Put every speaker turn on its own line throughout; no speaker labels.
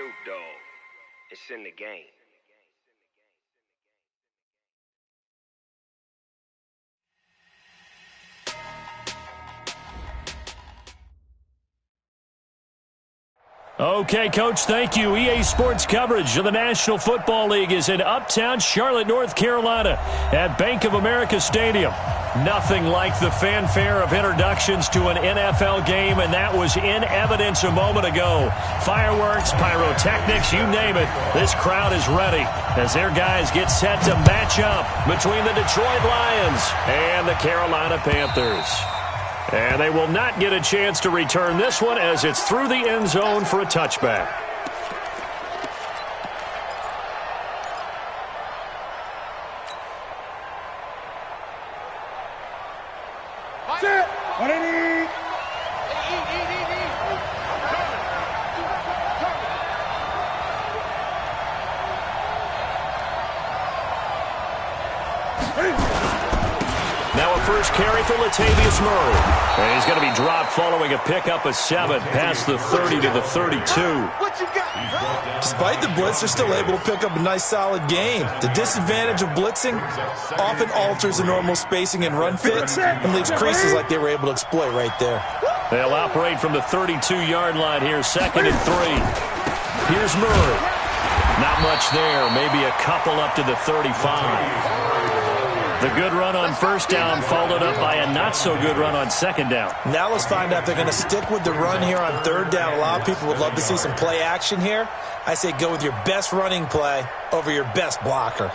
Snoop Dogg. It's in the game.
Okay, Coach, thank you. EA Sports coverage of the National Football League is in uptown Charlotte, North Carolina at Bank of America Stadium. Nothing like the fanfare of introductions to an NFL game, and that was in evidence a moment ago. Fireworks, pyrotechnics, you name it. This crowd is ready as their guys get set to match up between the Detroit Lions and the Carolina Panthers. And they will not get a chance to return this one as it's through the end zone for a touchback. Carry for Latavius Murray. And he's going to be dropped following a pickup of 7 past the 30 to the 32.
Despite the blitz, they're still able to pick up a nice, solid game. The disadvantage of blitzing often alters the normal spacing and run fits and leaves creases like they were able to exploit right there.
They'll operate from the 32-yard line here, 2nd and 3. Here's Murray. Not much there, maybe a couple up to the 35. The good run on first down followed up by a not-so-good run on second down.
Now let's find out if they're going to stick with the run here on third down. A lot of people would love to see some play action here. I say go with your best running play over your best blocker.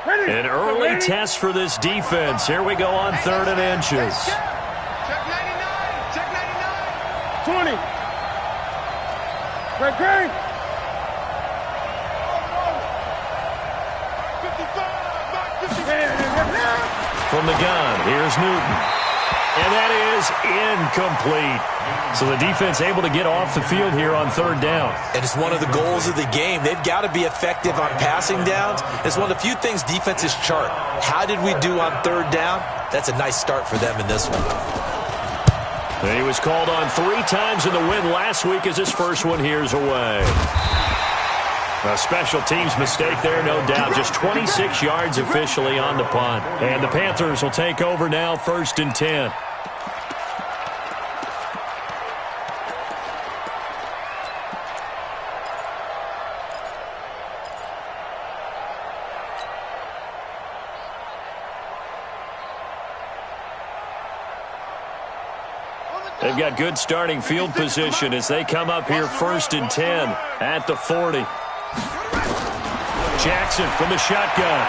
An early test for this defense. Here we go on 3rd and inches.
Check 99. Check 99. 20. Great.
From the gun, here's Newton. And that is incomplete. So the defense able to get off the field here on 3rd down.
And it's one of the goals of the game. They've got to be effective on passing downs. It's one of the few things defenses chart. How did we do on 3rd down? That's a nice start for them in this one.
And he was called on 3 times in the win last week as his first one here's away. A special teams mistake there, no doubt. Just 26 yards officially on the punt. And the Panthers will take over now, 1st and 10. They've got good starting field position as they come up here 1st and 10 at the 40. Jackson from the shotgun.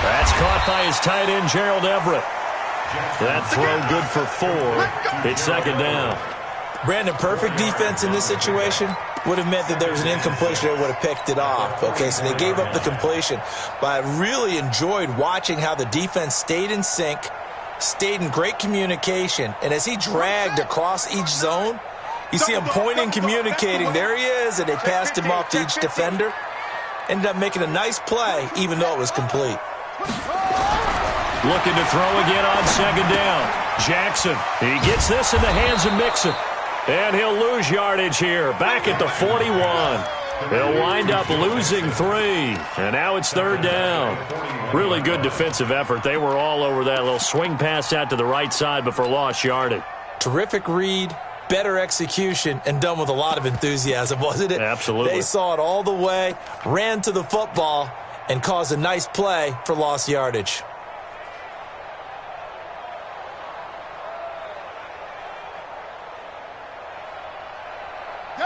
That's caught by his tight end, Gerald Everett. That throw good for 4. It's 2nd down.
Brandon, perfect defense in this situation would have meant that there was an incompletion that would have picked it off. Okay, so they gave up the completion. But I really enjoyed watching how the defense stayed in sync, stayed in great communication, and as he dragged across each zone, you see him pointing, communicating. There he is, and they passed him off to each defender. Ended up making a nice play, even though it was complete.
Looking to throw again on 2nd down. Jackson, he gets this in the hands of Mixon. And he'll lose yardage here, back at the 41. He'll wind up losing 3. And now it's 3rd down. Really good defensive effort. They were all over that little swing pass out to the right side before lost yardage.
Terrific read. Better execution, and done with a lot of enthusiasm, wasn't it?
Absolutely.
They saw it all the way, ran to the football, and caused a nice play for lost yardage.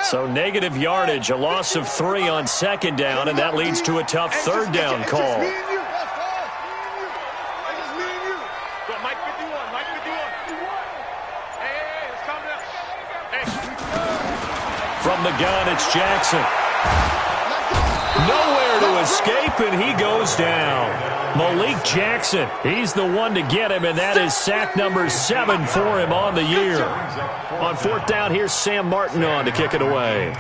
So negative yardage, a loss of 3 on 2nd down, and that leads to a tough 3rd down call. From the gun, it's Jackson. Nowhere to escape, and he goes down. Malik Jackson, he's the one to get him, and that is sack number 7 for him on the year. On 4th down, here's Sam Martin on to kick it away.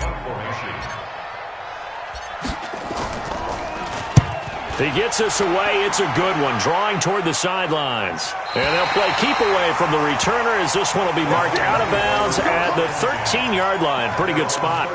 He gets us away. It's a good one, drawing toward the sidelines. And they'll play keep away from the returner as this one will be marked out of bounds at the 13-yard line. Pretty good spot.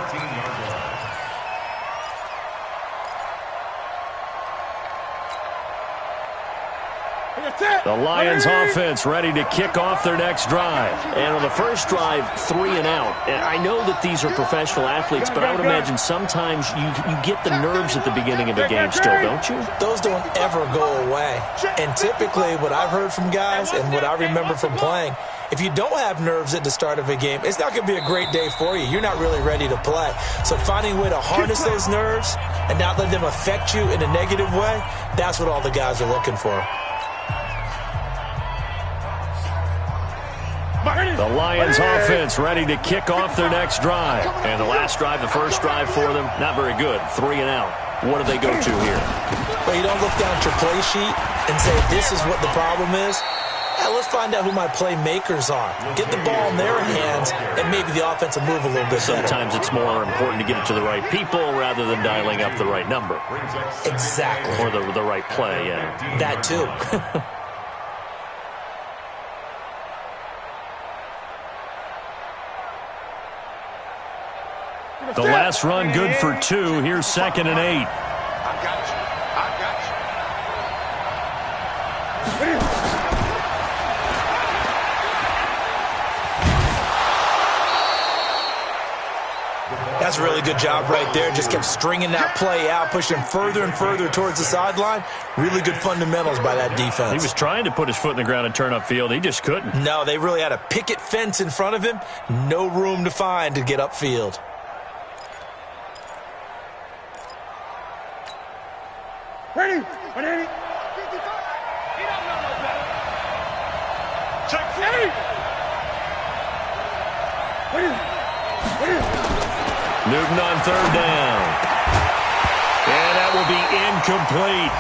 The Lions offense ready to kick off their next drive.
And on the first drive, 3 and out. And I know that these are professional athletes, but I would imagine sometimes you get the nerves at the beginning of a game still, don't you?
Those don't ever go away. And typically what I've heard from guys and what I remember from playing, if you don't have nerves at the start of a game, it's not going to be a great day for you. You're not really ready to play. So finding a way to harness those nerves and not let them affect you in a negative way, that's what all the guys are looking for.
The Lions offense ready to kick off their next drive. And the last drive, the first drive for them, not very good. 3 and out. What do they go to here?
Well, you don't look down at your play sheet and say, this is what the problem is. Let's find out who my playmakers are. Get the ball in their hands, and maybe the offense will move a little bit better.
Sometimes it's more important to get it to the right people rather than dialing up the right number.
Exactly.
Or the right play, yeah.
That too.
The last run good for 2. Here's 2nd and 8.
I got you.
That's a really good job right there. Just kept stringing that play out, pushing further and further towards the sideline. Really good fundamentals by that defense.
He was trying to put his foot in the ground and turn upfield. He just couldn't.
No, they really had a picket fence in front of him. No room to find to get upfield.
Ready? 180. 55. He don't know no better. Check 8.
Newton on 3rd down. And that will be incomplete.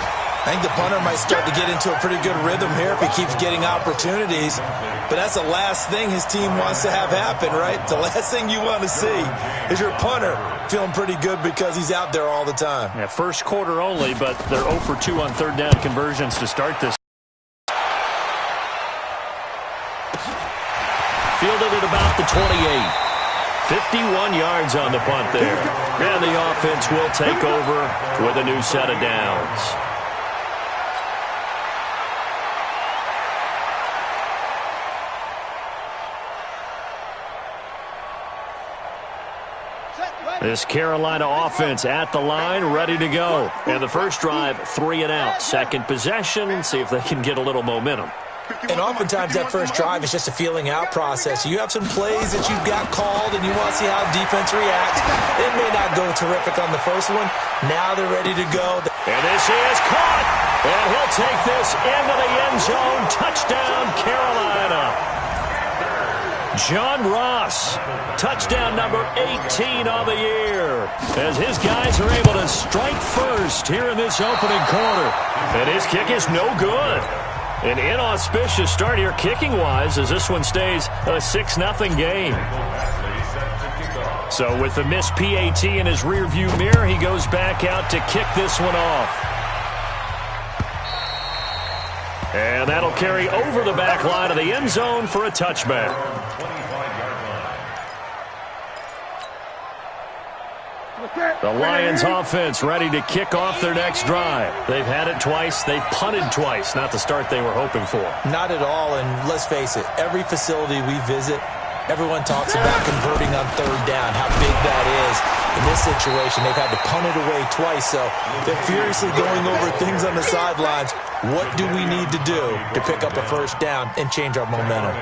I think the punter might start to get into a pretty good rhythm here if he keeps getting opportunities. But that's the last thing his team wants to have happen, right? The last thing you want to see is your punter feeling pretty good because he's out there all the time.
Yeah, first quarter only, but they're 0 for 2 on 3rd down conversions to start this. Fielded at about the 28. 51 yards on the punt there. And the offense will take over with a new set of downs. This Carolina offense at the line, ready to go. And the first drive, 3 and out. Second possession, see if they can get a little momentum.
And oftentimes that first drive is just a feeling out process. You have some plays that you've got called and you want to see how defense reacts. It may not go terrific on the first one. Now they're ready to go.
And this is caught. And he'll take this into the end zone. Touchdown, Carolina. John Ross, touchdown number 18 on the year, as his guys are able to strike first here in this opening quarter. And his kick is no good. An inauspicious start here kicking-wise as this one stays a 6-0 game. So with the missed PAT in his rearview mirror, he goes back out to kick this one off. And that'll carry over the back line of the end zone for a touchback. The Lions offense ready to kick off their next drive. They've had it twice. They've punted twice. Not the start they were hoping for.
Not at all, and let's face it, every facility we visit, everyone talks about converting on 3rd down, how big that is. In this situation, they've had to punt it away twice, so they're furiously going over things on the sidelines. What do we need to do to pick up a first down and change our momentum?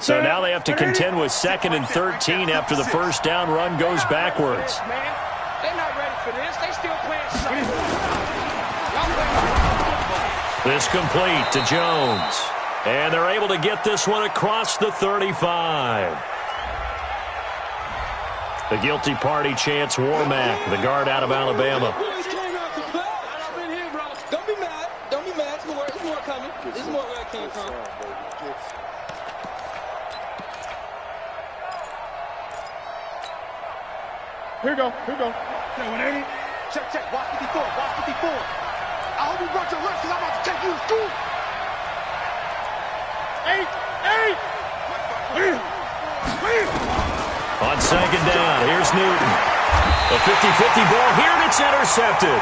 So now they have to contend with 2nd and 13 after the first down run goes backwards.
Man, they're not ready for this. They still playing something.
This complete to Jones. And they're able to get this one across the 35. The guilty party chants Warmack, the guard out of Alabama.
Don't be mad. Don't be mad. There's more coming. There's more where I came from.
Here we go. Yeah, 180. Check. Watch 54. I hope you brought your left because I'm about to take you to school. 8.
On second down, here's Newton. The 50-50 ball here, and it's intercepted.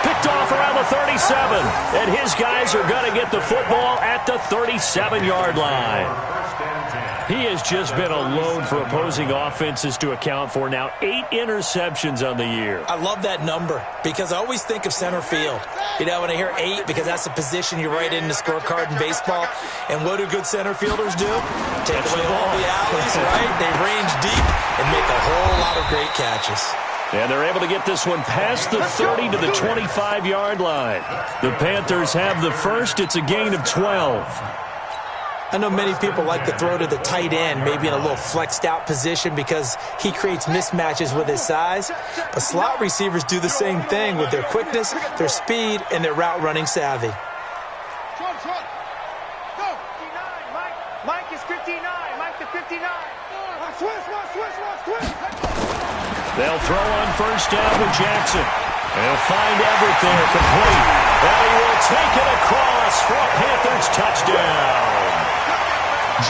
Picked off around the 37. And his guys are going to get the football at the 37-yard line. He has just been a load for opposing offenses to account for. Now 8 interceptions on the year.
I love that number because I always think of center field. You know, when I hear 8, because that's the position you write in the scorecard in baseball. And what do good center fielders do? Take away all the alleys, right? They range deep and make a whole lot of great catches.
And they're able to get this one past the 30 to the 25-yard line. The Panthers have the first. It's a gain of 12.
I know many people like to throw to the tight end, maybe in a little flexed out position because he creates mismatches with his size. But slot receivers do the same thing with their quickness, their speed, and their route running savvy.
Go. Mike is 59. Mike the 59. Switch.
They'll throw on first down with Jackson. They'll find Everett there, complete. And he will take it across for a Panthers touchdown.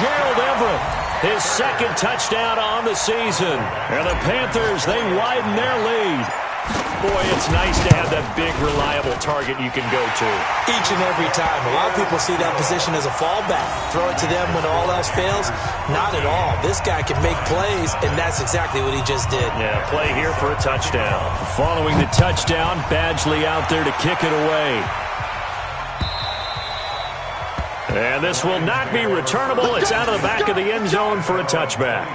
Gerald Everett, his second touchdown on the season. And the Panthers, they widen their lead. Boy, it's nice to have that big, reliable target you can go to.
Each and every time. A lot of people see that position as a fallback. Throw it to them when all else fails. Not at all. This guy can make plays, and that's exactly what he just did.
Yeah, play here for a touchdown. Following the touchdown, Badgley out there to kick it away. And this will not be returnable. It's out of the back of the end zone for a touchback.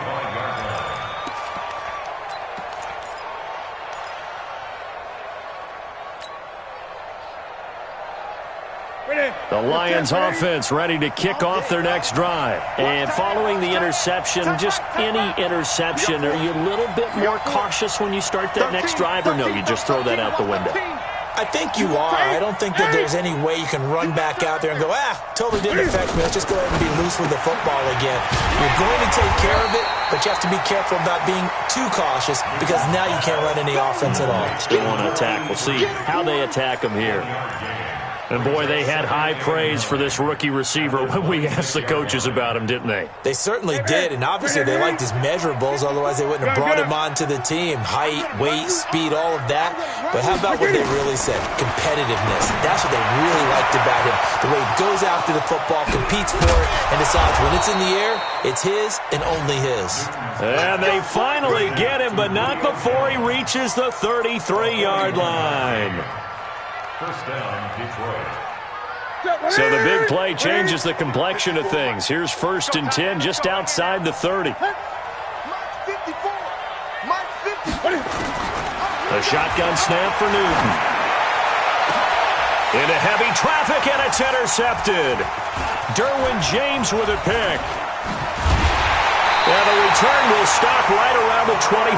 The Lions offense ready to kick off their next drive. And following the interception, just any interception, are you a little bit more cautious when you start that next drive, or no, you just throw that out the window?
I think you are. I don't think that there's any way you can run back out there and go, totally didn't affect me. Let's just go ahead and be loose with the football again. You're going to take care of it, but you have to be careful about being too cautious because now you can't run any offense at all.
Still want to attack. We'll see how they attack them here. And, boy, they had high praise for this rookie receiver when we asked the coaches about him, didn't they?
They certainly did, and obviously they liked his measurables. Otherwise, they wouldn't have brought him onto the team. Height, weight, speed, all of that. But how about what they really said? Competitiveness. That's what they really liked about him. The way he goes after the football, competes for it, and decides when it's in the air, it's his and only his.
And they finally get him, but not before he reaches the 33-yard line.
First down, Detroit.
So the big play changes the complexion of things. Here's 1st and 10 just outside the 30. A shotgun snap for Newton. Into heavy traffic, and it's intercepted. Derwin James with a pick. And the return will stop right around the 25.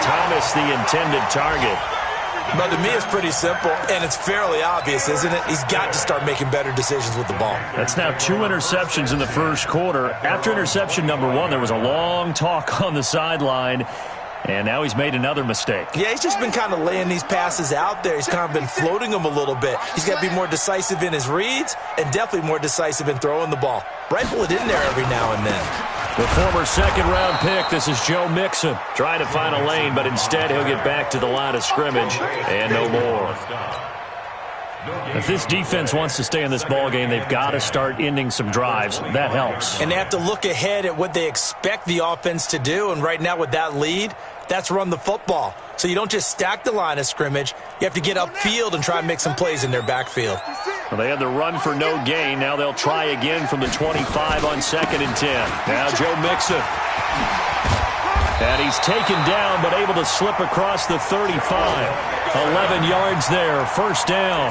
Thomas, the intended target.
But to me, it's pretty simple, and it's fairly obvious, isn't it? He's got to start making better decisions with the ball.
That's now 2 interceptions in the first quarter. After interception number 1, there was a long talk on the sideline, and now he's made another mistake.
Yeah, he's just been kind of laying these passes out there. He's kind of been floating them a little bit. He's got to be more decisive in his reads and definitely more decisive in throwing the ball. Rifle it in there every now and then.
The former second-round pick, this is Joe Mixon. Trying to find a lane, but instead he'll get back to the line of scrimmage and no more. If this defense wants to stay in this ballgame, they've got to start ending some drives. That helps.
And they have to look ahead at what they expect the offense to do. And right now with that lead, that's run the football. So you don't just stack the line of scrimmage. You have to get upfield and try and make some plays in their backfield.
Well, they had the run for no gain. Now they'll try again from the 25 on 2nd and 10. Now Joe Mixon. And he's taken down but able to slip across the 35. 11 yards there, first down.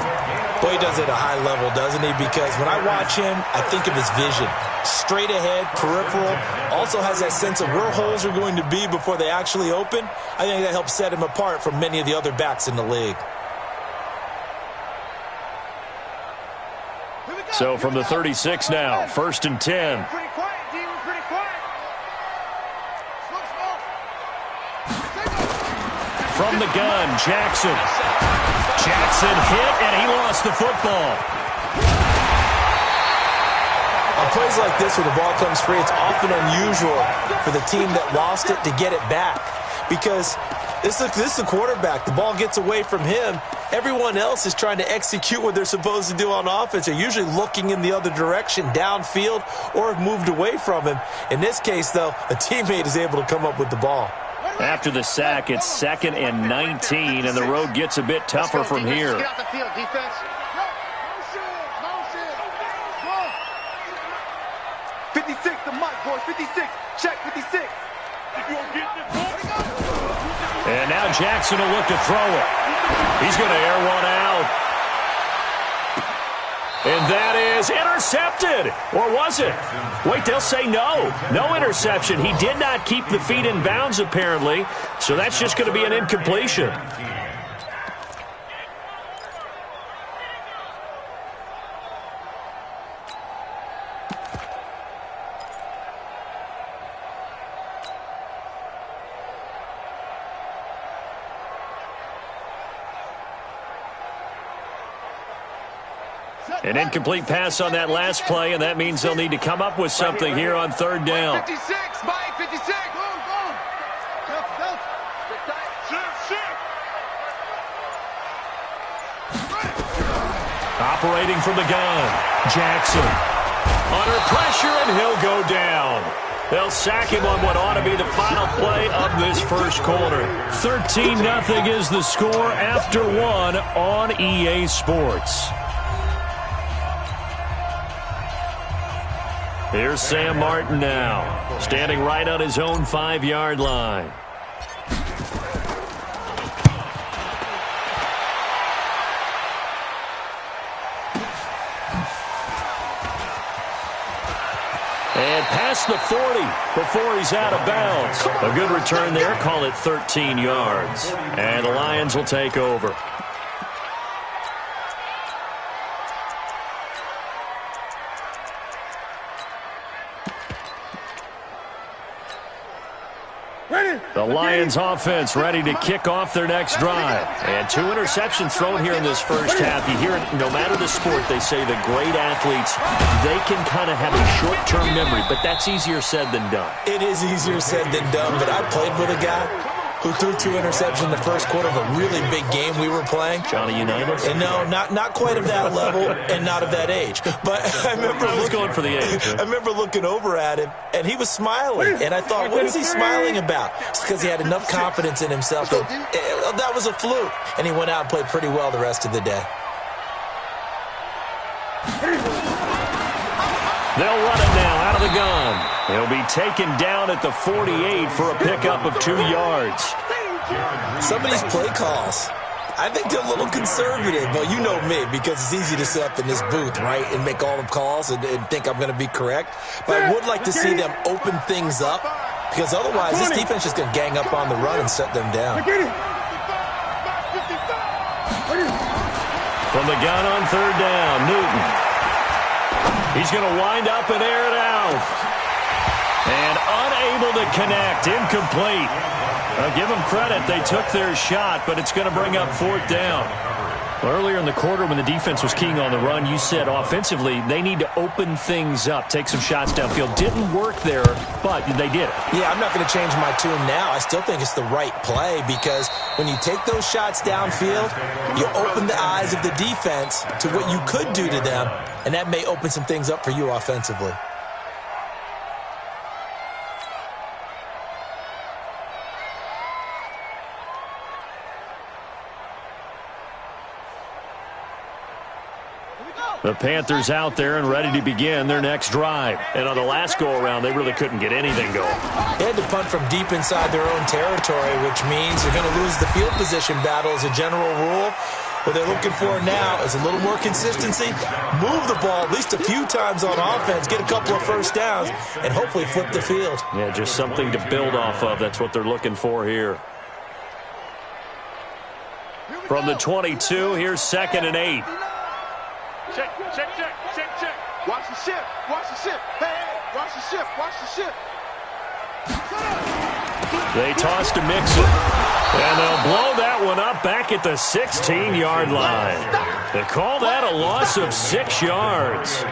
Boy, he does it at a high level, doesn't he? Because when I watch him, I think of his vision. Straight ahead, peripheral. Also has that sense of where holes are going to be before they actually open. I think that helps set him apart from many of the other backs in the league.
So from the 36 now, 1st and 10.
Pretty quiet, D. We're pretty quiet. Slow.
from the gun. Jackson hit, and he lost the football.
On plays like this where the ball comes free, it's often unusual for the team that lost it to get it back. Because this is the quarterback. The ball gets away from him. Everyone else is trying to execute what they're supposed to do on offense. They're usually looking in the other direction, downfield, or have moved away from him. In this case, though, a teammate is able to come up with the ball.
After the sack, it's 2nd and 19, and the road gets a bit tougher from here.
Get out the field, defense. 56, the mic, boys. 56. Check 56.
And now Jackson will look to throw it. He's going to air one out. And that is intercepted. Or was it? Wait, they'll say no. No interception. He did not keep the feet in bounds, apparently. So that's just going to be an incompletion. An incomplete pass on that last play, and that means they'll need to come up with something here on 3rd down.
56, Mike, 56. Go.
Operating from the gun, Jackson. Under pressure, and he'll go down. They'll sack him on what ought to be the final play of this first quarter. 13-0 is the score after 1 on EA Sports. Here's Sam Martin now, standing right on his own 5-yard line. And past the 40 before he's out of bounds. A good return there, call it 13 yards. And the Lions will take over. The Lions offense ready to kick off their next drive. And 2 interceptions thrown here in this first half. You hear it, no matter the sport, they say the great athletes, they can kind of have a short-term memory, but that's easier said than done.
It is easier said than done, but I played with a guy who threw 2 interceptions in the first quarter of a really big game we were playing.
Johnny Unitas?
And no, not quite of that level and not of that age. But I remember
going for the age.
I remember looking over at him, and he was smiling. And I thought, what is he smiling about? It's because he had enough confidence in himself that that was a fluke. And he went out and played pretty well the rest of the day.
They'll run it now out of the gun. He'll be taken down at the 48 for a pickup of 2 yards.
Some of these play calls, I think they're a little conservative. Well, you know me, because it's easy to sit up in this booth, right, and make all the calls and think I'm going to be correct. But I would like to see them open things up, because otherwise this defense is going to gang up on the run and shut them down.
From the gun on 3rd down, Newton. He's going to wind up and air it out. And unable to connect, incomplete. Give them credit, they took their shot, but it's going to bring up 4th down. Earlier in the quarter when the defense was keying on the run, you said offensively they need to open things up, take some shots downfield. Didn't work there, but they did it.
Yeah, I'm not going to change my tune now. I still think it's the right play because when you take those shots downfield, you open the eyes of the defense to what you could do to them, and that may open some things up for you offensively.
The Panthers out there and ready to begin their next drive. And on the last go-around, they really couldn't get anything going.
They had to punt from deep inside their own territory, which means you're going to lose the field position battle as a general rule. What they're looking for now is a little more consistency, move the ball at least a few times on offense, get a couple of first downs, and hopefully flip the field.
Yeah, just something to build off of. That's what they're looking for here. From the 22, here's 2nd and 8.
Check. Watch the ship. Hey, watch the ship.
They toss to Mixon, and they'll blow back at the 16-yard line. They call that a loss of 6 yards.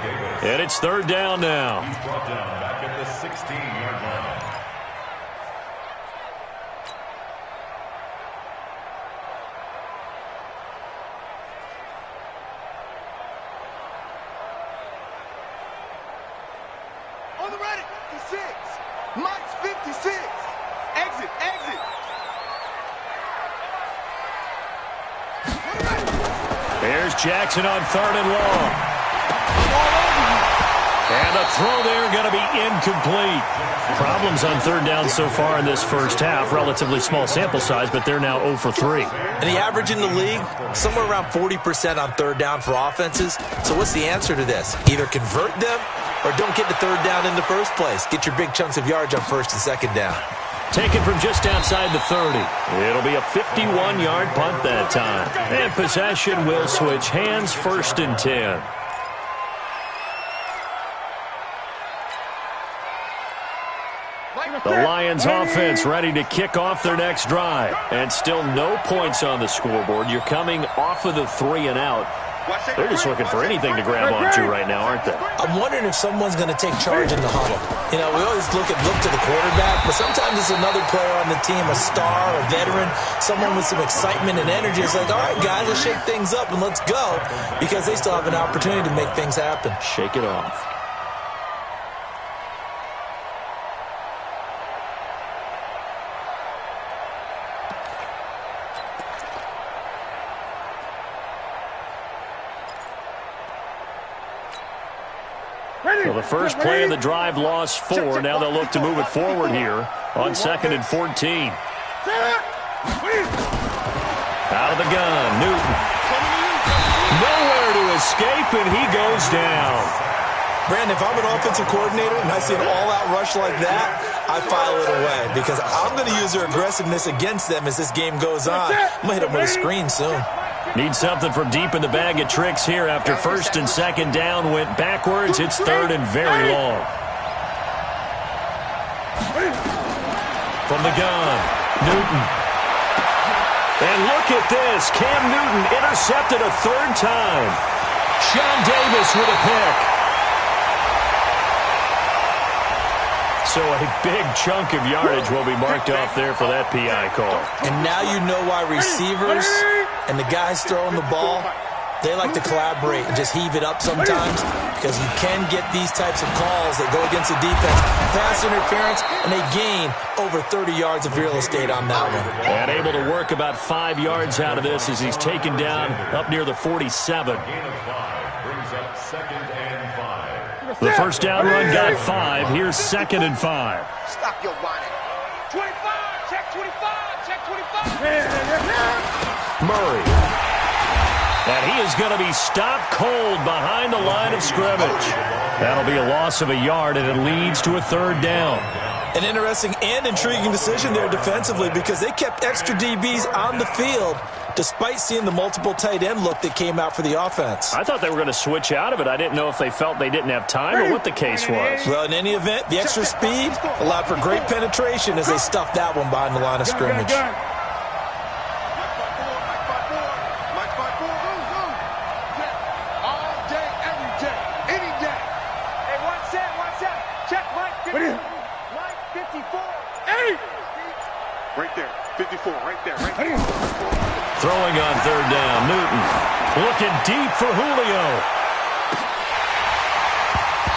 And it's third down now.
He's brought down back at the 16-yard line.
On the ready, 56. Mike's 56. Exit, exit.
There's Jackson on third and long. And the throw there going to be incomplete. Problems on third down so far in this first half. Relatively small sample size, but they're now 0 for 3.
And the average in the league, somewhere around 40% on third down for offenses. So what's the answer to this? Either convert them or don't get the third down in the first place. Get your big chunks of yards on first and second down.
Taken from just outside the 30. It'll be a 51-yard punt that time. And possession will switch hands, first and 10. The Lions offense ready to kick off their next drive. And still no points on the scoreboard. You're coming off of the 3 and out. They're just looking for anything to grab onto right now, aren't they?
I'm wondering if someone's going to take charge in the huddle. You know, we always look to the quarterback, but sometimes it's another player on the team, a star, a veteran, someone with some excitement and energy. It's like, all right, guys, let's shake things up and let's go, because they still have an opportunity to make things happen.
Shake it off. So the first play of the drive lost 4. Now they'll look to move it forward here on 2nd and 14. Out of the gun, Newton. Nowhere to escape, and he goes down.
Brandon, if I'm an offensive coordinator and I see an all-out rush like that, I file it away because I'm going to use their aggressiveness against them as this game goes on. I'm going to hit them with a screen soon.
Need something from deep in the bag of tricks here after first and second down went backwards. It's third and very long. From the gun, Newton. And look at this. Cam Newton intercepted a third time. Sean Davis with a pick. So a big chunk of yardage will be marked off there for that PI call.
And now you know why receivers and the guys throwing the ball, they like to collaborate and just heave it up sometimes because you can get these types of calls that go against the defense. Pass interference, and they gain over 30 yards of real estate on that one.
And able to work about 5 yards out of this as he's taken down up near the 47.
Gain of 5 brings up 2nd and 5.
The first down run got 5. Here's 2nd and 5.
Stop your whining. 25, check 25, check 25.
Murray. And he is going to be stopped cold behind the line of scrimmage. That'll be a loss of a yard, and it leads to a third down.
An interesting and intriguing decision there defensively because they kept extra DBs on the field despite seeing the multiple tight end look that came out for the offense.
I thought they were going to switch out of it. I didn't know if they felt they didn't have time or what the case was.
Well, in any event, the extra speed allowed for great penetration as they stuffed that one behind the line of scrimmage.
Right there, 54, right there, right there.
Throwing on third down, Newton. Looking deep for Julio.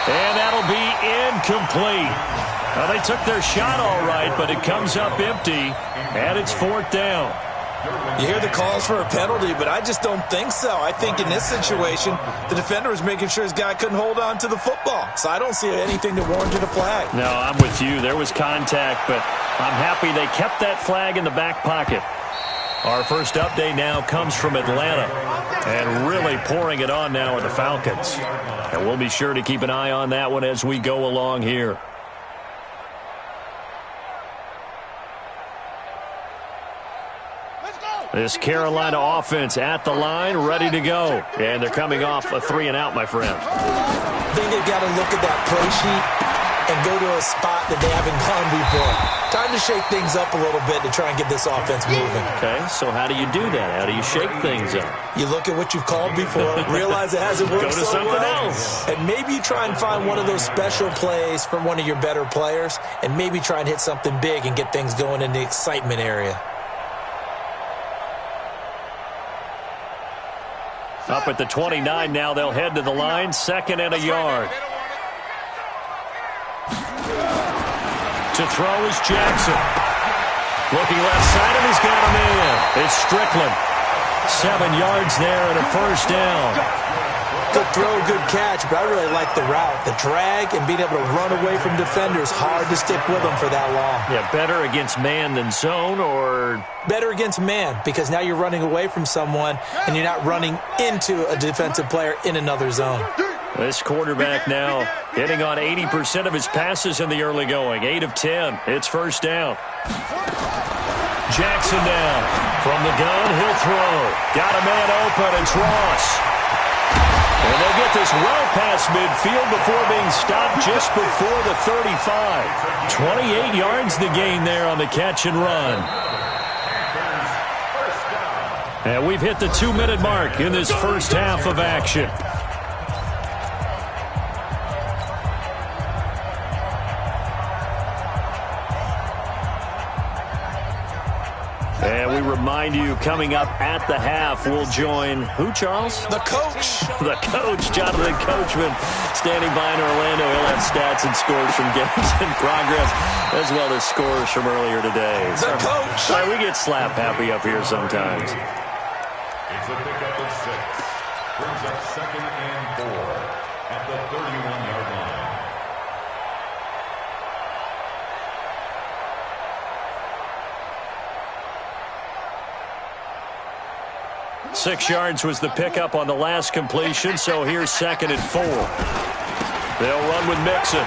And that'll be incomplete. Now, they took their shot all right, but it comes up empty, and it's fourth down.
You hear the calls for a penalty, but I just don't think so. I think in this situation, the defender was making sure his guy couldn't hold on to the football. So I don't see anything that warranted a flag.
No, I'm with you. There was contact, but I'm happy they kept that flag in the back pocket. Our first update now comes from Atlanta, and really pouring it on now are the Falcons. And we'll be sure to keep an eye on that one as we go along here. This Carolina offense at the line, ready to go. And they're coming off a 3 and out, my friend.
I think they've got to look at that play sheet and go to a spot that they haven't gone before. Time to shake things up a little bit to try and get this offense moving.
Okay, so how do you do that? How do you shake things up?
You look at what you've called before, realize it hasn't worked
Go to
so
something
well,
else.
and maybe you try and find one of those special plays from one of your better players, and maybe try and hit something big and get things going in the excitement area.
Up at the 29 now, they'll head to the line, 2nd and a yard. To throw is Jackson. Looking left side, and he's got him in. It's Strickland. 7 yards there and a first down.
Good throw, good catch, but I really like the route. The drag and being able to run away from defenders, hard to stick with them for that long.
Yeah, better against man than zone, or?
Better against man, because now you're running away from someone and you're not running into a defensive player in another zone.
This quarterback now hitting on 80% of his passes in the early going. 8 of 10. It's first down. Jackson down. From the gun, he'll throw. Got a man open. It's Ross. And they'll get this well past midfield before being stopped just before the 35. 28 yards the gain there on the catch and run. And we've hit the 2-minute mark in this first half of action. And we remind you, coming up at the half, we'll join who, Charles?
The coach.
The coach, Jonathan Coachman, standing by in Orlando. He'll have stats and scores from games in progress, as well as scores from earlier today.
The coach.
Sorry, we get slap happy up here sometimes.
It's a pickup of 6. Brings up 2nd and 4 at the 31-yard line.
6 yards was the pickup on the last completion, so here's 2nd and 4. They'll run with Mixon.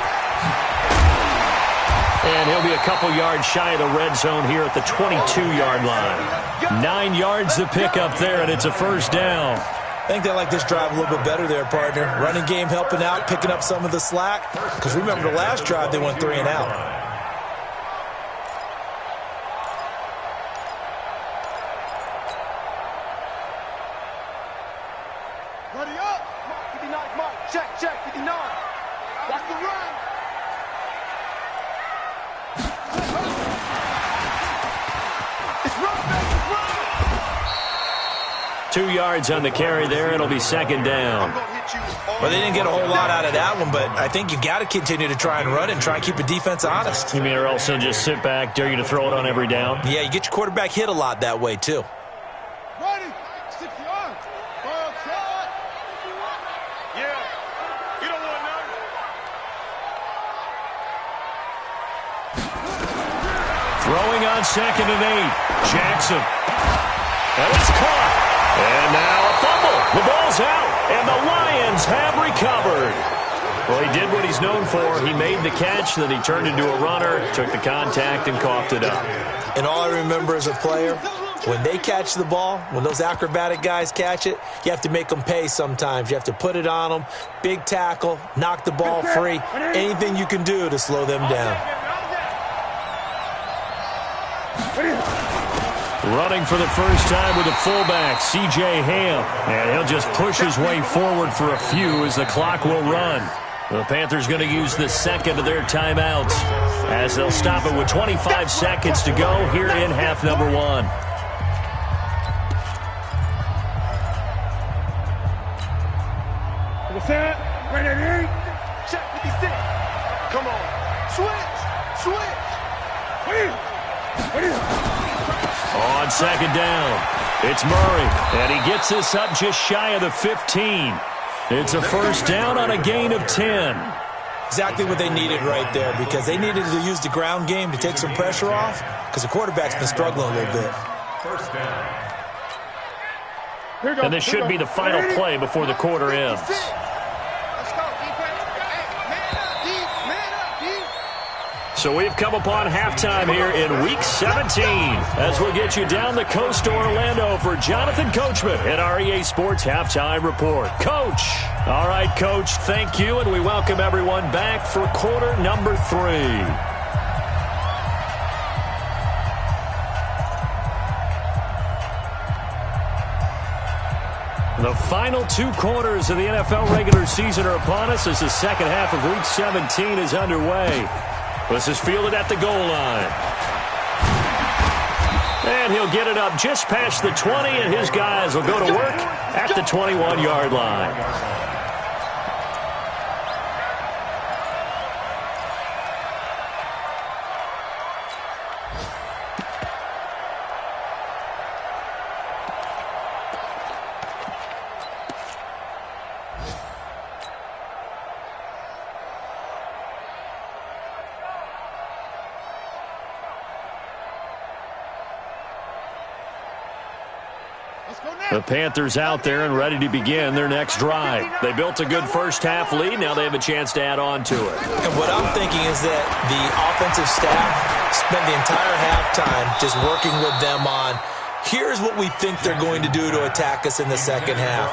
And he'll be a couple yards shy of the red zone here at the 22-yard line. 9 yards the pickup there, and it's a first down.
I think they like this drive a little bit better there, partner. Running game helping out, picking up some of the slack. Because remember the last drive, they went 3 and out.
Ready up. 59, Mike. Check, 59. Watch the run. It's run, baby, run.
2 yards on the carry there. It'll be 2nd down.
Well, they didn't get a whole lot out of that one, but I think you got to continue to try and run and try and keep the defense honest.
You mean, or also just sit back, dare you to throw it on every down?
Yeah, you get your quarterback hit a lot that way, too.
Ready. 6 yards. Ball shot. Yeah. You don't want none.
Throwing on 2nd and 8. Jackson. And it's caught. And now a fumble. The ball's out. And the Lions have recovered. Well, he did what he's known for. He made the catch, then he turned into a runner, took the contact, and coughed it up.
And all I remember as a player, when they catch the ball, when those acrobatic guys catch it, you have to make them pay sometimes. You have to put it on them, big tackle, knock the ball free, anything you can do to slow them down.
Running for the first time with a fullback, C.J. Ham. And he'll just push his way forward for a few as the clock will run. The Panthers going to use the second of their timeouts as they'll stop it with 25 seconds to go here in half number 1.
What's that? Ready? Check 56. Come on. Switch.
On 2nd down, it's Murray, and he gets this up just shy of the 15. It's a first down on a gain of 10.
Exactly what they needed right there, because they needed to use the ground game to take some pressure off, because the quarterback's been struggling a little bit.
First down.
And this should be the final play before the quarter ends.
Let's go, defense. Hey, man up, D.
So we've come upon halftime here in Week 17 as we'll get you down the coast to Orlando for Jonathan Coachman at our EA Sports Halftime Report. Coach. All right, Coach, thank you, and we welcome everyone back for quarter number 3. The final 2 quarters of the NFL regular season are upon us as the second half of Week 17 is underway. This is fielded at the goal line. And he'll get it up just past the 20, and his guys will go to work at the 21-yard line. The Panthers out there and ready to begin their next drive. They built a good first-half lead. Now they have a chance to add on to it.
And what I'm thinking is that the offensive staff spent the entire halftime just working with them on, here's what we think they're going to do to attack us in the second half.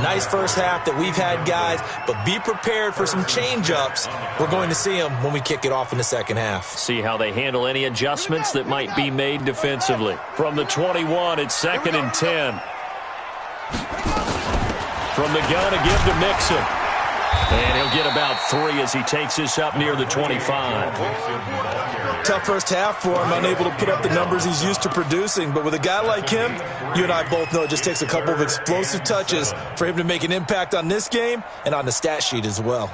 Nice first half that we've had, guys, but be prepared for some change-ups. We're going to see them when we kick it off in the second half.
See how they handle any adjustments that might be made defensively. From the 21, it's 2nd and 10. From the gun, a give to Mixon. And he'll get about 3 as he takes this up near the 25.
Tough first half for him, unable to put up the numbers he's used to producing. But with a guy like him, you and I both know it just takes a couple of explosive touches for him to make an impact on this game and on the stat sheet as well.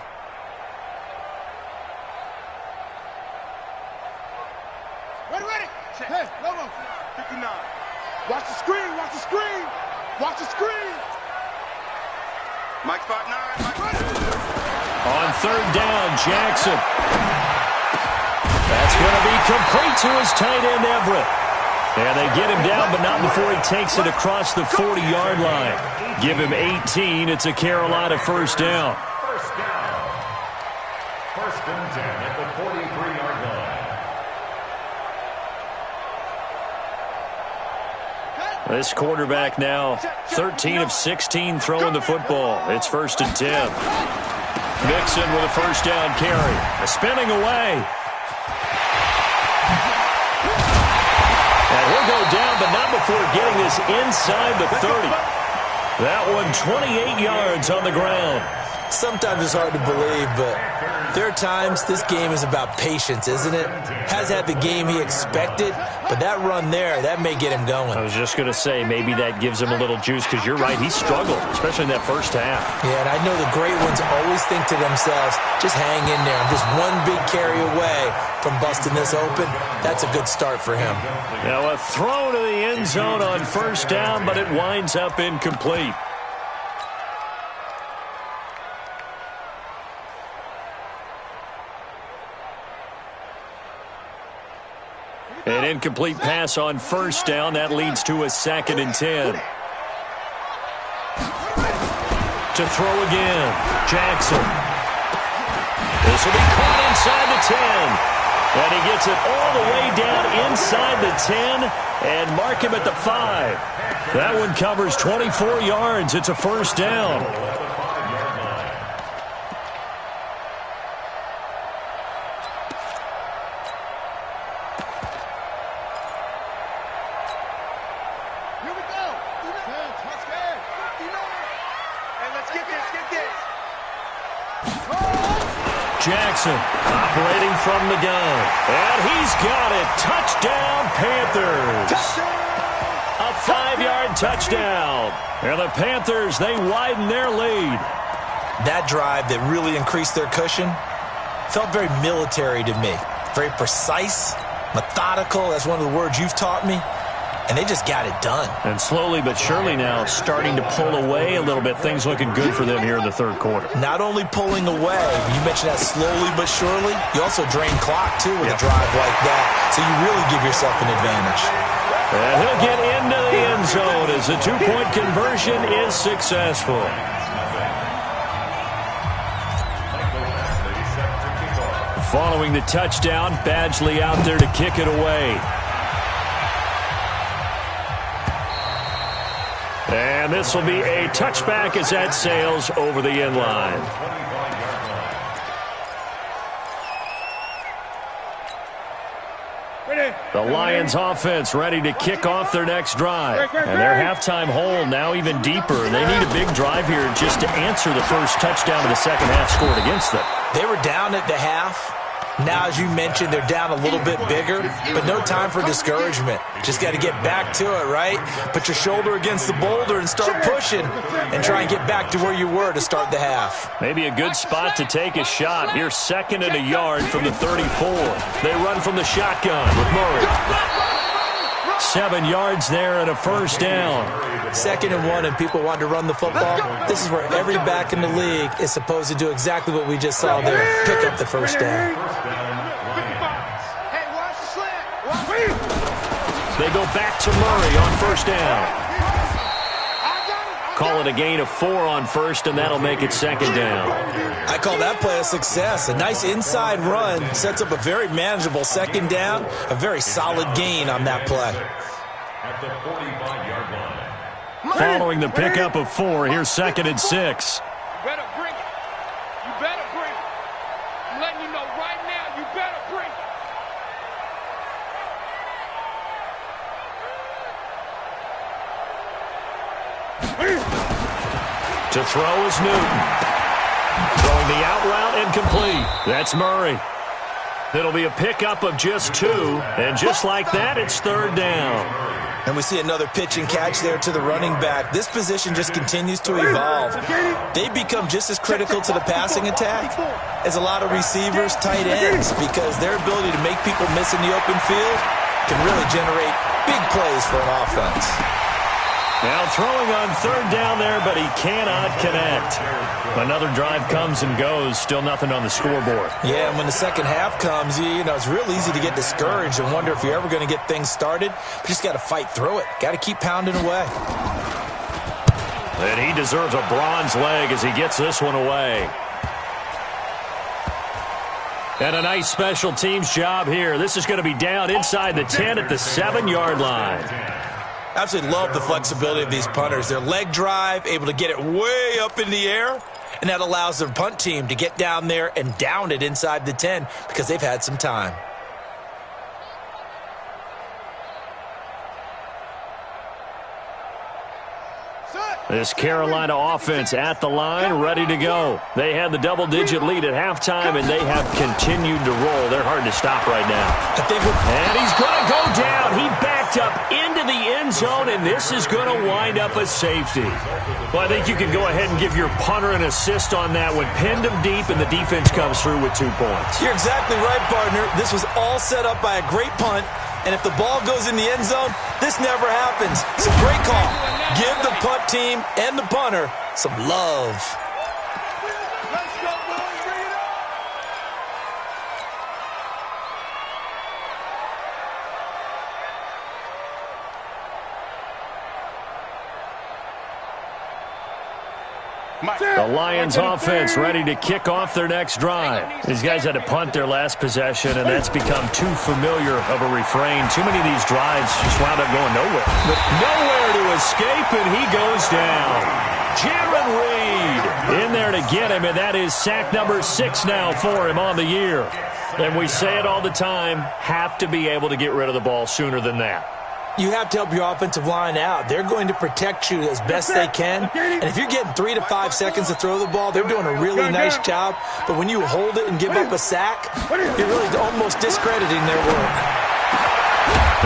Ready. Hey, Lobo. 59. Watch the screen. Watch the screen. Mike 5'9".
On 3rd down, Jackson. That's going to be complete to his tight end, Everett. And they get him down, but not before he takes it across the 40-yard line. Give him 18. It's a Carolina first down.
First and 10 at the 43-yard line.
This quarterback now 13 of 16 throwing the football. It's 1st and 10. Mixon with a first down carry. Spinning away. And he'll go down, but not before getting this inside the 30. That one 28 yards on the ground.
Sometimes it's hard to believe, but there are times this game is about patience, isn't it? Has had the game he expected, but that run there, that may get him going.
I was just going to say, maybe that gives him a little juice, because you're right, he struggled, especially in that first half.
Yeah, and I know the great ones always think to themselves, just hang in there. I'm just one big carry away from busting this open. That's a good start for him.
Now a throw to the end zone on first down, but it winds up incomplete. An incomplete pass on first down. That leads to a 2nd and 10. To throw again. Jackson. This will be caught inside the 10. And he gets it all the way down inside the 10 and mark him at the 5. That one covers 24 yards. It's a first down. Jackson operating from the gun. And he's got it. Touchdown, Panthers. A 5-yard touchdown. And the Panthers, they widen their lead.
That drive that really increased their cushion felt very military to me. Very precise, methodical. That's one of the words you've taught me. And they just got it done.
And slowly but surely now starting to pull away a little bit. Things looking good for them here in the third quarter.
Not only pulling away, you mentioned that slowly but surely, you also drain clock, too, with a drive like that. So you really give yourself an advantage.
And he'll get into the end zone as the two-point conversion is successful. Following the touchdown, Badgley out there to kick it away. And this will be a touchback as that sails over the end line. The Lions offense ready to kick off their next drive. And their halftime hole now even deeper. And they need a big drive here just to answer the first touchdown of the second half scored against them.
They were down at the half. Now, as you mentioned, they're down a little bit bigger, but no time for discouragement. Just got to get back to it, right? Put your shoulder against the boulder and start pushing and try and get back to where you were to start the half.
Maybe a good spot to take a shot. Here's 2nd and a yard from the 34. They run from the shotgun with Murray. 7 yards there and a first down.
2nd and 1 and people want to run the football. This is where every back in the league is supposed to do exactly what we just saw there. Pick up the first down.
They go back to Murray on first down. Call it a gain of 4 on first, and that'll make it 2nd down.
I call that play a success. A nice inside run sets up a very manageable 2nd down. A very solid gain on that play.
At the 45-yard line.
Following the pickup of 4, here's 2nd and 6.
You better bring it. You better bring it. I'm letting you know right now, you better bring it.
To throw is Newton. Throwing the out route and complete. That's Murray. It'll be a pickup of just 2, and just like that, it's 3rd down.
And we see another pitch and catch there to the running back. This position just continues to evolve. They become just as critical to the passing attack as a lot of receivers, tight ends, because their ability to make people miss in the open field can really generate big plays for an offense.
Now throwing on 3rd down there, but he cannot connect. Another drive comes and goes, still nothing on the scoreboard.
Yeah, and when the second half comes, you know, it's real easy to get discouraged and wonder if you're ever going to get things started. You just got to fight through it. Got to keep pounding away.
And he deserves a bronze leg as he gets this one away. And a nice special teams job here. This is going to be down inside the 10 at the 7-yard line.
Absolutely love the flexibility of these punters. Their leg drive, able to get it way up in the air, and that allows their punt team to get down there and down it inside the 10 because they've had some time.
This Carolina offense at the line, ready to go. They had the double-digit lead at halftime, and they have continued to roll. They're hard to stop right now. And he's going to go down. He backed up into the end zone, and this is going to wind up a safety. Well, I think you can go ahead and give your punter an assist on that one. Pinned him deep, and the defense comes through with 2 points.
You're exactly right, partner. This was all set up by a great punt. And if the ball goes in the end zone, this never happens. It's a great call. Give the punt team and the punter some love.
Let's go, boys. Bring it up.
The Lions offense ready to kick off their next drive. These guys had to punt their last possession, and that's become too familiar of a refrain. Too many of these drives just wound up going nowhere. But nowhere to escape, and he goes down. Jaron Reed in there to get him, and that is sack number 6 now for him on the year. And we say it all the time, have to be able to get rid of the ball sooner than that.
You have to help your offensive line out. They're going to protect you as best they can. And if you're getting 3 to 5 seconds to throw the ball, they're doing a really nice job. But when you hold it and give up a sack, you're really almost discrediting their work.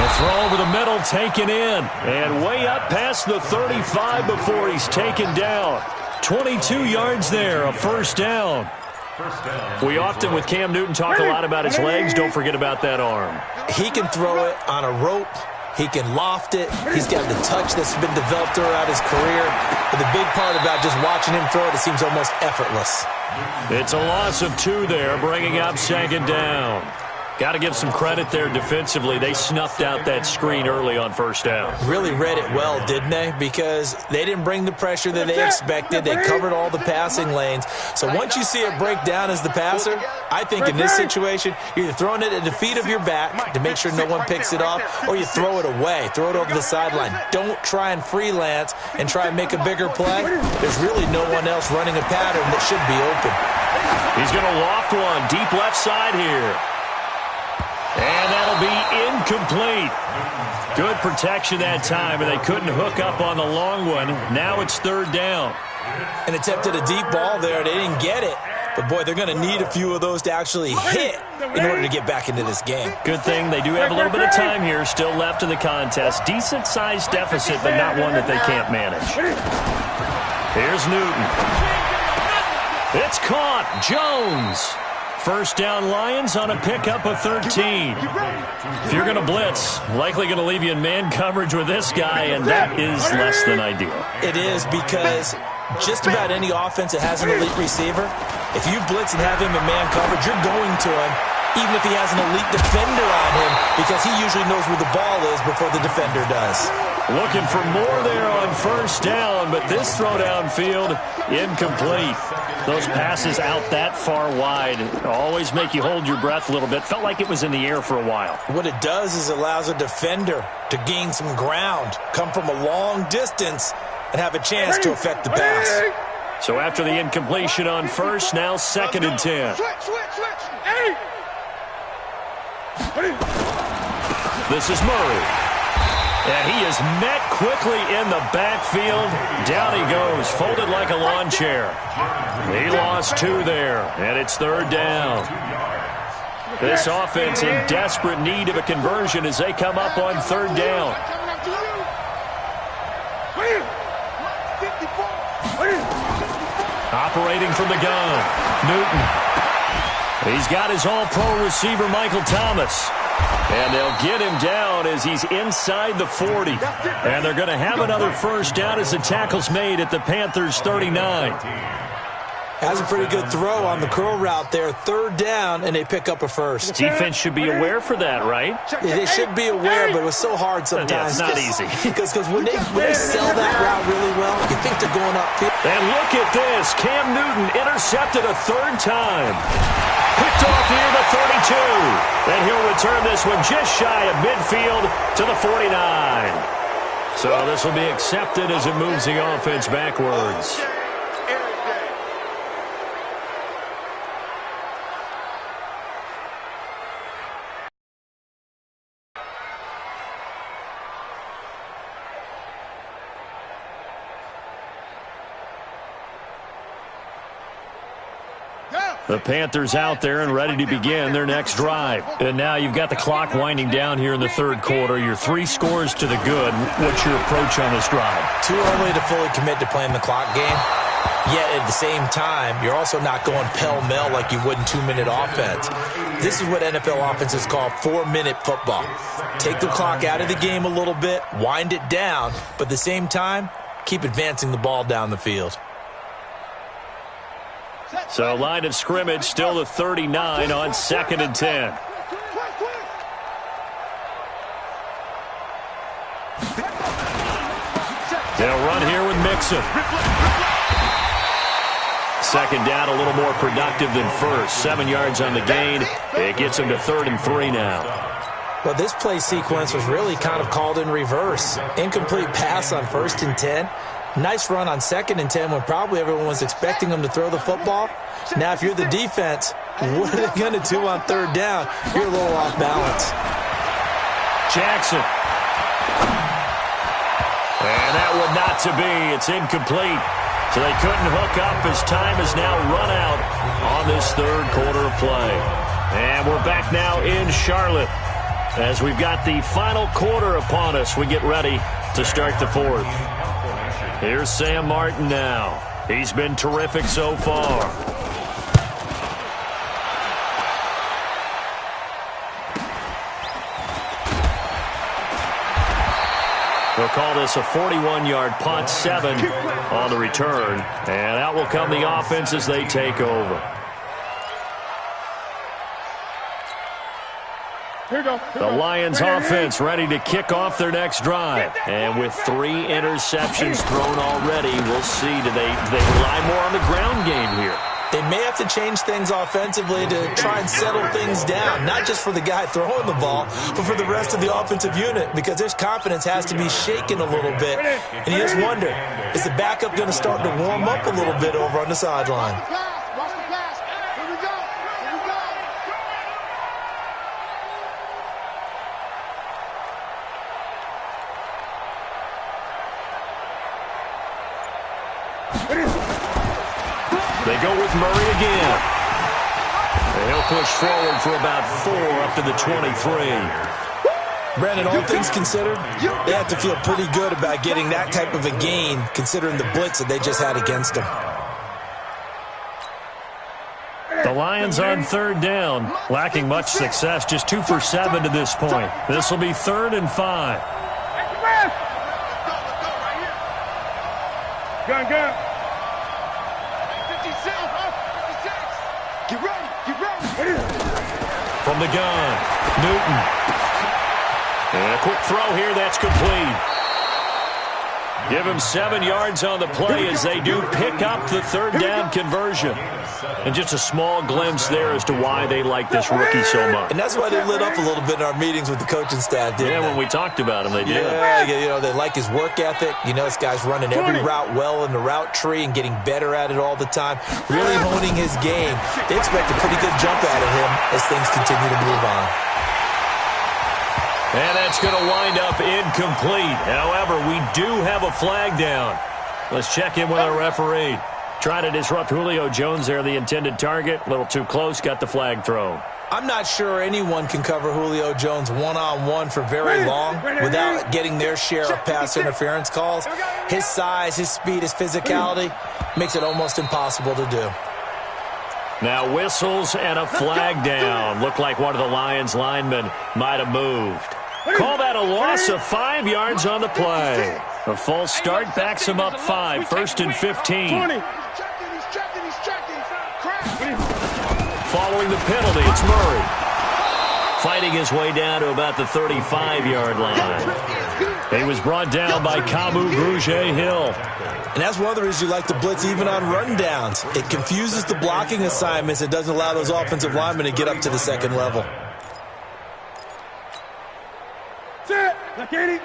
The throw over the middle taken in. And way up past the 35 before he's taken down. 22 yards there, a first down. We often, with Cam Newton, talk a lot about his legs. Don't forget about that arm.
He can throw it on a rope. He can loft it. He's got the touch that's been developed throughout his career. But the big part about just watching him throw it, it seems almost effortless.
It's a loss of 2 there, bringing up 2nd down. Got to give some credit there defensively. They snuffed out that screen early on first down.
Really read it well, didn't they? Because they didn't bring the pressure that they expected. They covered all the passing lanes. So once you see it break down as the passer, I think in this situation, you're either throwing it at the feet of your back to make sure no one picks it off, or you throw it away. Throw it over the sideline. Don't try and freelance and try and make a bigger play. There's really no one else running a pattern that should be open.
He's going to loft one deep left side here. And that'll be incomplete. Good protection that time, and they couldn't hook up on the long one. Now it's third down.
An attempt at a deep ball there. They didn't get it. But, boy, they're going to need a few of those to actually hit in order to get back into this game.
Good thing they do have a little bit of time here still left in the contest. Decent-sized deficit, but not one that they can't manage. Here's Newton. It's caught. Jones. First down Lions on a pickup of 13. If you're going to blitz, likely going to leave you in man coverage with this guy, and that is less than ideal.
It is, because just about any offense that has an elite receiver, if you blitz and have him in man coverage, you're going to him, even if he has an elite defender on him, because he usually knows where the ball is before the defender does.
Looking for more there on first down, but this throw downfield, incomplete. Those passes out that far wide always make you hold your breath a little bit. Felt like it was in the air for a while.
What it does is it allows a defender to gain some ground, come from a long distance, and have a chance to affect the pass.
So after the incompletion on first, now 2nd and 10. This is Murray. And he is met quickly in the backfield. Down he goes, folded like a lawn chair. He lost 2 there, and it's third down. This offense in desperate need of a conversion as they come up on third down. Operating from the gun, Newton. He's got his all-pro receiver, Michael Thomas. And they'll get him down as he's inside the 40. And they're going to have another first down as the tackle's made at the Panthers' 39.
Has a pretty good throw on the curl route there. Third down, and they pick up a first.
Defense should be aware for that, right?
Yeah, they should be aware, but it was so hard sometimes.
Yeah, it's not easy.
Because when they sell that route really well, you think they're going upfield.
And look at this. Cam Newton intercepted a third time. Picked off near the 32. And he'll return this one just shy of midfield to the 49. So this will be accepted as it moves the offense backwards. The Panthers out there and ready to begin their next drive. And now you've got the clock winding down here in the third quarter. You're 3 scores to the good. What's your approach on this drive?
Too early to fully commit to playing the clock game. Yet at the same time, you're also not going pell-mell like you would in 2-minute offense. This is what NFL offenses call 4-minute football. Take the clock out of the game a little bit, wind it down, but at the same time, keep advancing the ball down the field.
So line of scrimmage still the 39 on 2nd and 10. They'll run here with Mixon. Second down, a little more productive than first. 7 yards on the gain. It gets them to 3rd and 3 now.
Well, this play sequence was really kind of called in reverse. Incomplete pass on 1st and 10. Nice run on 2nd and 10 when probably everyone was expecting them to throw the football. Now, if you're the defense, what are they going to do on 3rd down? You're a little off balance.
Jackson. And that one not to be. It's incomplete. So they couldn't hook up as time has now run out on this third quarter of play. And we're back now in Charlotte as we've got the final quarter upon us. We get ready to start the fourth. Here's Sam Martin now. He's been terrific so far. They'll call this a 41-yard punt, 7 on the return. And out will come the offense as they take over. The Lions offense ready to kick off their next drive. And with 3 interceptions thrown already, we'll see. Do they rely more on the ground game here?
They may have to change things offensively to try and settle things down, not just for the guy throwing the ball, but for the rest of the offensive unit, because their confidence has to be shaken a little bit. And you just wonder, is the backup going to start to warm up a little bit over on the sideline?
They go with Murray again. And he'll push forward for about 4 up to the 23.
Brandon, all things considered, they have to feel pretty good about getting that type of a gain, considering the blitz that they just had against them.
The Lions on 3rd down, lacking much success, just 2 for 7 to this point. This will be 3rd and 5.
Gun. 56. Get ready.
From the gun, Newton. And a quick throw here, that's complete. Give him 7 yards on the play as they do pick up the 3rd down conversion. And just a small glimpse there as to why they like this rookie so much.
And that's why they lit up a little bit in our meetings with the coaching staff, didn't they?
When we talked about him, they did.
Yeah, they like his work ethic. This guy's running every route well in the route tree and getting better at it all the time, really honing his game. They expect a pretty good jump out of him as things continue to move on.
And that's going to wind up incomplete. However, we do have a flag down. Let's check in with our referee. Trying to disrupt Julio Jones there, the intended target. A little too close, got the flag thrown.
I'm not sure anyone can cover Julio Jones one-on-one for very long without getting their share of pass interference calls. His size, his speed, his physicality makes it almost impossible to do.
Now whistles and a flag down. Looked like one of the Lions linemen might have moved. Call that a loss of 5 yards on the play. A false start backs him up 5, 1st and 15. Following the penalty, it's Murray. Fighting his way down to about the 35-yard line. He was brought down by Kamu Grugier-Hill.
And that's one of the reasons you like to blitz even on rundowns. It confuses the blocking assignments. It doesn't allow those offensive linemen to get up to the 2nd level.
Set. Look at it.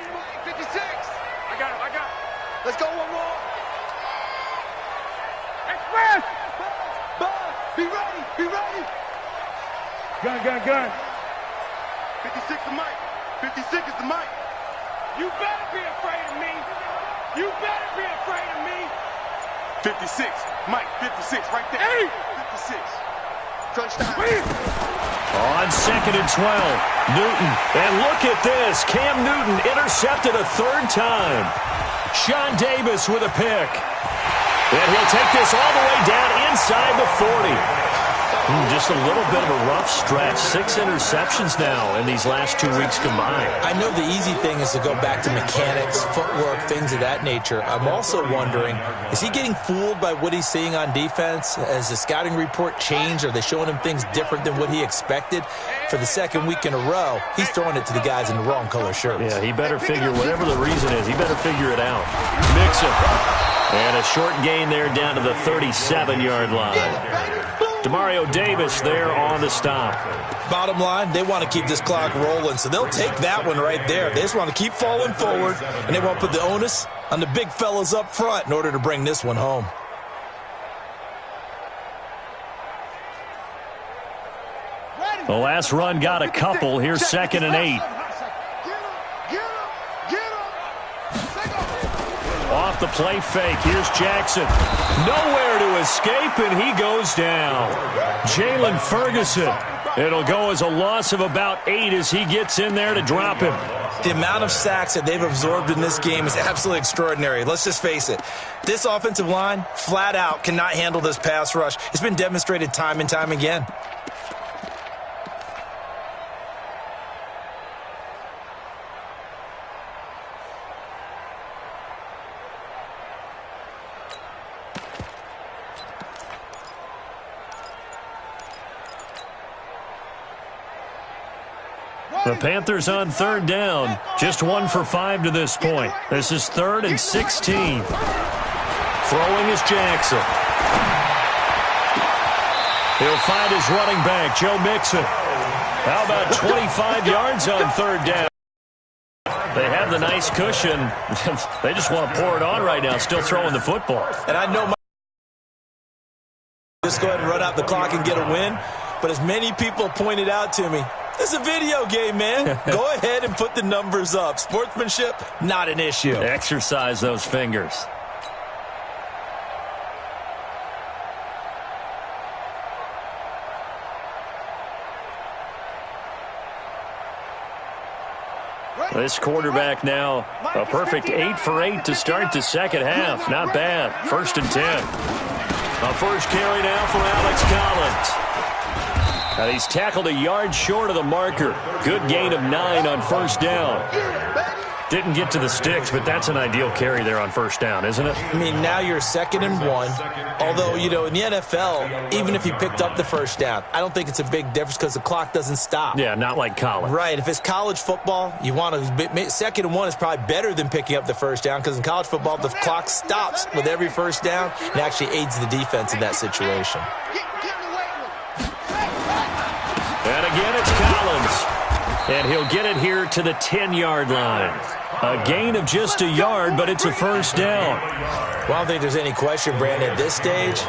56. I got it. Let's go one more. Express. Be ready. Gun. 56 the mic. 56 is the mic. You better be afraid of me. 56. Mike, 56 right there. 56. Touchdown.
On 2nd and 12, Newton. And look at this. Cam Newton intercepted a 3rd time. Sean Davis with a pick. And he'll take this all the way down inside the 40. Just a little bit of a rough stretch. 6 interceptions now in these last 2 weeks combined.
I know the easy thing is to go back to mechanics, footwork, things of that nature. I'm also wondering, is he getting fooled by what he's seeing on defense? Has the scouting report changed? Are they showing him things different than what he expected? For the 2nd week in a row, he's throwing it to the guys in the wrong color shirts.
Yeah, he better figure, whatever the reason is, he better figure it out. Mixon. And a short gain there down to the 37-yard line. Demario Davis there on the stop.
Bottom line, they want to keep this clock rolling, so they'll take that one right there. They just want to keep falling forward, and they want to put the onus on the big fellas up front in order to bring this one home.
The last run got a couple. Here's 2nd and 8. Off the play fake. Here's Jackson. Nowhere to escape, and he goes down. Jalen Ferguson. It'll go as a loss of about 8 as he gets in there to drop him.
The amount of sacks that they've absorbed in this game is absolutely extraordinary. Let's just face it. This offensive line, flat out, cannot handle this pass rush. It's been demonstrated time and time again.
The Panthers on third down. Just 1 for 5 to this point. This is 3rd and 16. Throwing is Jackson. He'll find his running back, Joe Mixon. How about 25 yards on third down? They have the nice cushion. They just want to pour it on right now, still throwing the football.
And I know just go ahead and run out the clock and get a win. But as many people pointed out to me, this is a video game, man. Go ahead and put the numbers up. Sportsmanship, not an issue.
Exercise those fingers. This quarterback now, a perfect 8 for 8 to start the second half. Not bad. 1st and 10. A first carry now for Alex Collins. And he's tackled a yard short of the marker. Good gain of 9 on first down. Didn't get to the sticks, but that's an ideal carry there on first down, isn't it?
I mean, now you're 2nd and 1. Although, you know, in the NFL, even if you picked up the first down, I don't think it's a big difference because the clock doesn't stop.
Yeah, not like college.
Right. If it's college football, you want to 2nd and 1 is probably better than picking up the first down because in college football, the clock stops with every first down and actually aids the defense in that situation.
And again, it's Collins. And he'll get it here to the 10-yard line. A gain of just a yard, but it's a first down.
Well, I don't think there's any question, Brandon, at this stage,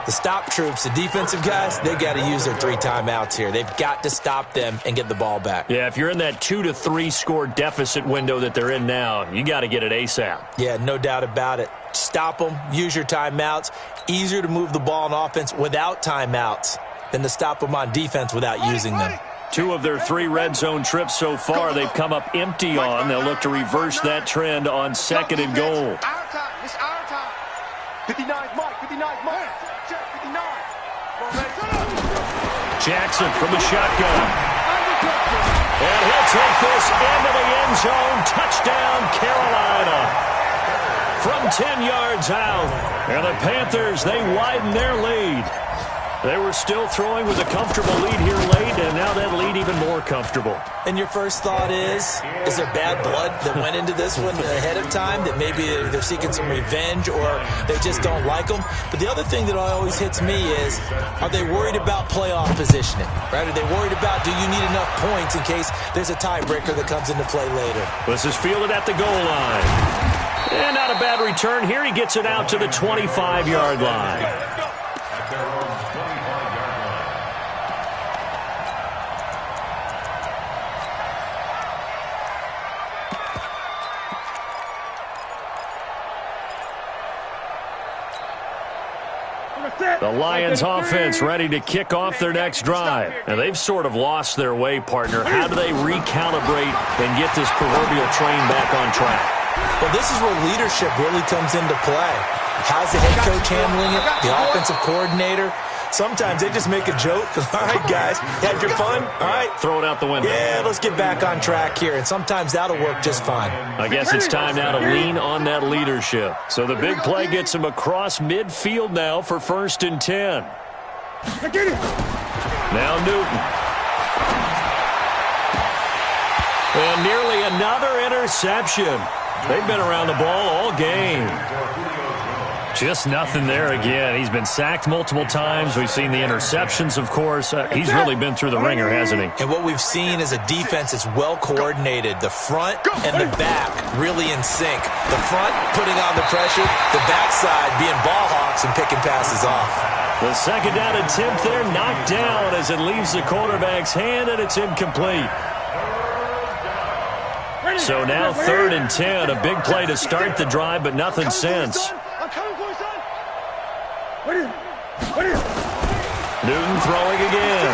the stop troops, the defensive guys, they got to use their 3 timeouts here. They've got to stop them and get the ball back.
Yeah, if you're in that 2 to 3 score deficit window that they're in now, you got to get it ASAP.
Yeah, no doubt about it. Stop them, use your timeouts. Easier to move the ball on offense without timeouts than to stop them on defense without using them.
2 of their 3 red zone trips so far, they've come up empty on. They'll look to reverse that trend on 2nd and goal.
Our time. It's our time. 59, Mike. 59, Mike. Check, 59.
Jackson from the shotgun. And he'll take this into the end zone. Touchdown, Carolina. From 10 yards out. And the Panthers, they widen their lead. They were still throwing with a comfortable lead here late, and now that lead even more comfortable.
And your first thought is there bad blood that went into this one ahead of time, that maybe they're seeking some revenge or they just don't like them? But the other thing that always hits me is, are they worried about playoff positioning? Right? Are they worried about, do you need enough points in case there's a tiebreaker that comes into play later?
This is fielded at the goal line. And not a bad return here. He gets it out to the 25-yard line. The Lions offense ready to kick off their next drive. And they've sort of lost their way, partner. How do they recalibrate and get this proverbial train back on track?
Well, this is where leadership really comes into play. How's the head coach handling it? The offensive coordinator? Sometimes they just make a joke. All right, guys, had your fun? All right.
Throw it out the window.
Yeah, let's get back on track here. And sometimes that'll work just fine.
I guess it's time now to lean on that leadership. So the big play gets him across midfield now for 1st and 10. Now Newton. And nearly another interception. They've been around the ball all game. Just nothing there again. He's been sacked multiple times. We've seen the interceptions, of course. He's really been through the ringer, hasn't he?
And what we've seen is a defense that's well coordinated. The front and the back really in sync. The front putting on the pressure. The backside being ball hawks and picking passes off.
The second down attempt there knocked down as it leaves the quarterback's hand, and it's incomplete. So now 3rd and 10. A big play to start the drive, but nothing since. Newton throwing again.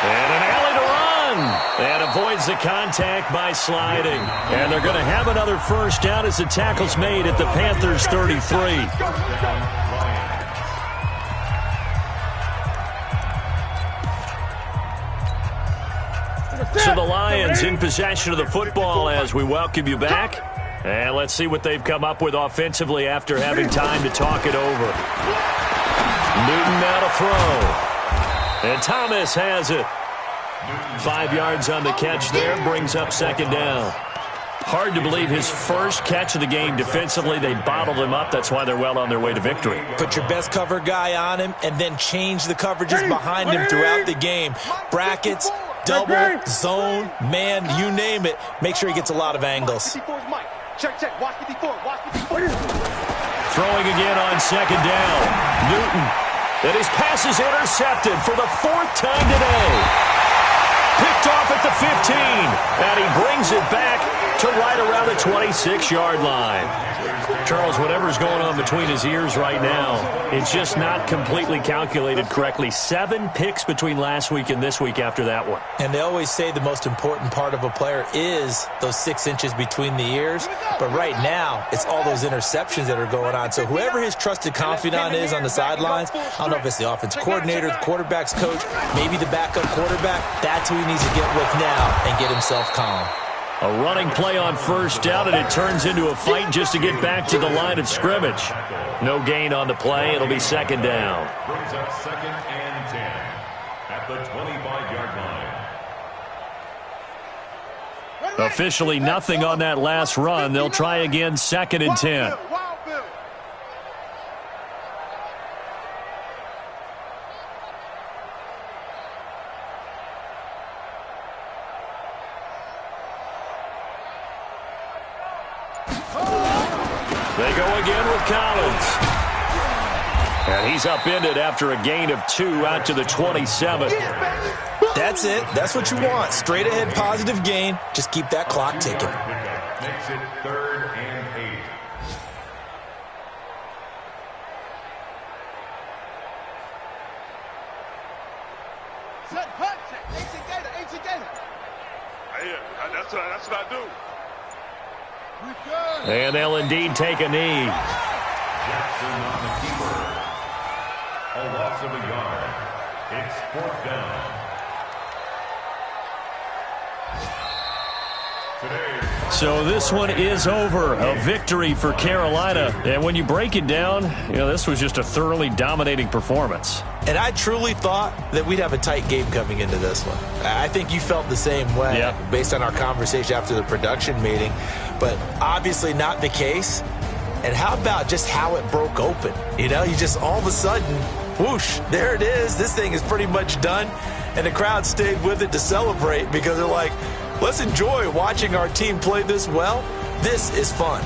And an alley to run. And avoids the contact by sliding. And they're going to have another first down as the tackle's made at the Panthers' 33. So the Lions in possession of the football as we welcome you back. And let's see what they've come up with offensively after having time to talk it over. Newton now to throw. And Thomas has it. 5 yards on the catch there, brings up second down. Hard to believe his first catch of the game defensively. They bottled him up. That's why they're well on their way to victory.
Put your best cover guy on him and then change the coverages behind him throughout the game. Brackets, double, zone, man, you name it. Make sure he gets a lot of angles.
Throwing again on second down. Newton. And his pass is intercepted for the 4th time today. Picked off at the 15. And he brings it back to right around the 26-yard line. Charles, whatever's going on between his ears right now, it's just not completely calculated correctly. 7 picks between last week and this week after that one.
And they always say the most important part of a player is those 6 inches between the ears. But right now, it's all those interceptions that are going on. So whoever his trusted confidant is on the sidelines, I don't know if it's the offense coordinator, the quarterback's coach, maybe the backup quarterback, that's who he needs to get with now and get himself calm.
A running play on first down, and it turns into a fight just to get back to the line of scrimmage. No gain on the play. It'll be second down.
Brings up 2nd and 10 at the 25-yard line.
Officially nothing on that last run. They'll try again 2nd and 10. They go again with Collins. And he's upended after a gain of 2 out to the 27.
That's it. That's what you want. Straight ahead positive gain. Just keep that clock ticking.
Makes it 3rd and 8.
That's what I do.
And they'll indeed take a knee.
Jackson on the keeper. A loss of a yard. It's 4th down.
So this one is over. A victory for Carolina. And when you break it down, this was just a thoroughly dominating performance.
And I truly thought that we'd have a tight game coming into this one. I think you felt the same way based on our conversation after the production meeting. But obviously not the case. And how about just how it broke open? You just all of a sudden, whoosh, there it is. This thing is pretty much done. And the crowd stayed with it to celebrate because they're like, let's enjoy watching our team play this well. This is fun.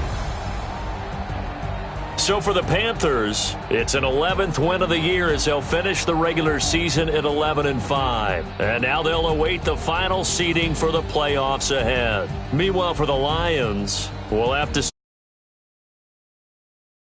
So for the Panthers, it's an 11th win of the year as they'll finish the regular season at 11-5. And now they'll await the final seeding for the playoffs ahead. Meanwhile, for the Lions, we'll have to